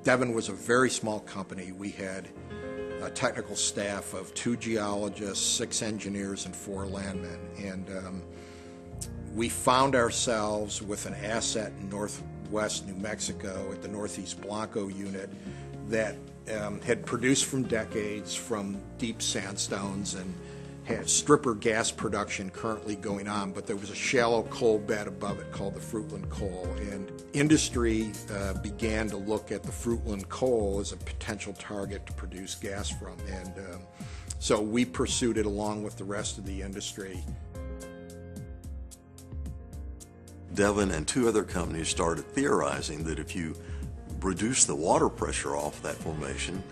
Devon was a very small company. We had a technical staff of 2 geologists, 6 engineers, and 4 landmen. And we found ourselves with an asset in northwest New Mexico at the Northeast Blanco unit that had produced from decades from deep sandstones and had stripper gas production currently going on, but there was a shallow coal bed above it called the Fruitland Coal, and industry began to look at the Fruitland Coal as a potential target to produce gas from, and so we pursued it along with the rest of the industry. Devon and 2 other companies started theorizing that if you reduce the water pressure off that formation,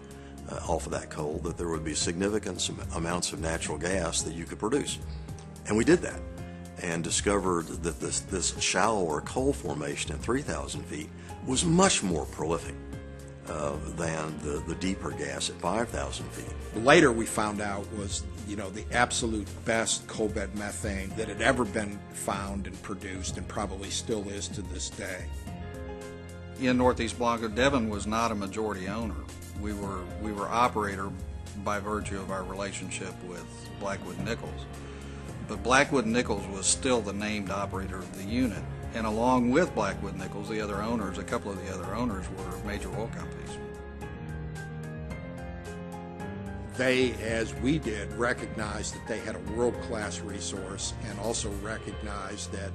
off of that coal, that there would be significant amounts of natural gas that you could produce. And we did that and discovered that this shallower coal formation at 3,000 feet was much more prolific than the deeper gas at 5,000 feet. Later we found out was, the absolute best coal bed methane that had ever been found and produced, and probably still is to this day. In Northeast Blanco, Devon was not a majority owner. We were operator by virtue of our relationship with Blackwood Nichols. But Blackwood Nichols was still the named operator of the unit. And along with Blackwood Nichols, the other owners, a couple of the other owners were major oil companies. They, as we did, recognized that they had a world-class resource, and also recognized that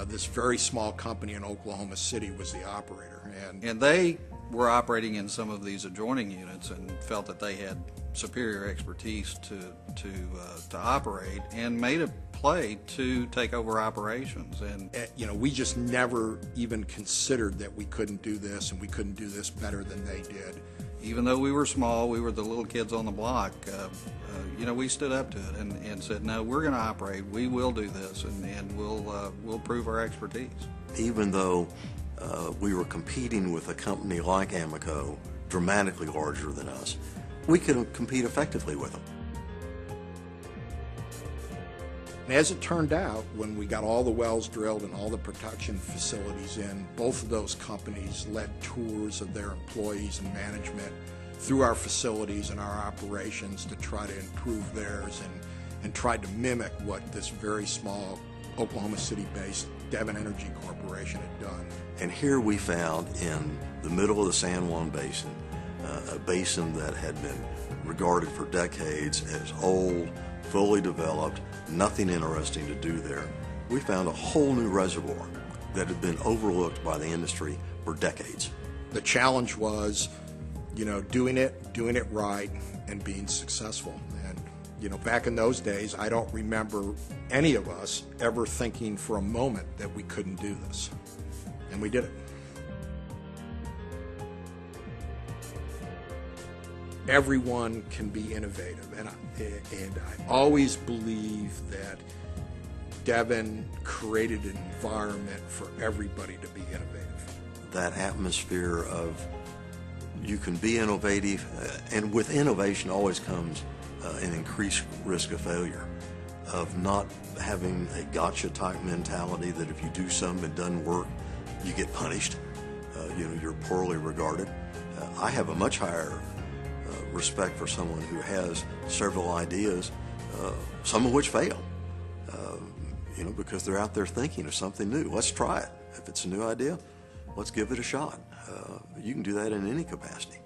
this very small company in Oklahoma City was the operator. And they were operating in some of these adjoining units and felt that they had superior expertise to operate, and made a play to take over operations. And we just never even considered that we couldn't do this, and we couldn't do this better than they did. Even though we were small, we were the little kids on the block, we stood up to it and said, no, we're going to operate, we will do this, and we'll prove our expertise. Even though we were competing with a company like Amoco, dramatically larger than us, we could compete effectively with them. And as it turned out, when we got all the wells drilled and all the production facilities in, both of those companies led tours of their employees and management through our facilities and our operations to try to improve theirs, and tried to mimic what this very small Oklahoma City-based Devon Energy Corporation had done. And here we found, in the middle of the San Juan Basin, a basin that had been regarded for decades as old, fully developed, nothing interesting to do there, we found a whole new reservoir that had been overlooked by the industry for decades. The challenge was, doing it right and being successful. And, back in those days, I don't remember any of us ever thinking for a moment that we couldn't do this. And we did it. Everyone can be innovative, and I always believe that Devon created an environment for everybody to be innovative. That atmosphere of you can be innovative, and with innovation always comes an increased risk of failure, of not having a gotcha type mentality that if you do something that doesn't work, you get punished, you're poorly regarded. I have a much higher respect for someone who has several ideas, some of which fail, because they're out there thinking of something new. Let's try it. If it's a new idea, let's give it a shot. You can do that in any capacity.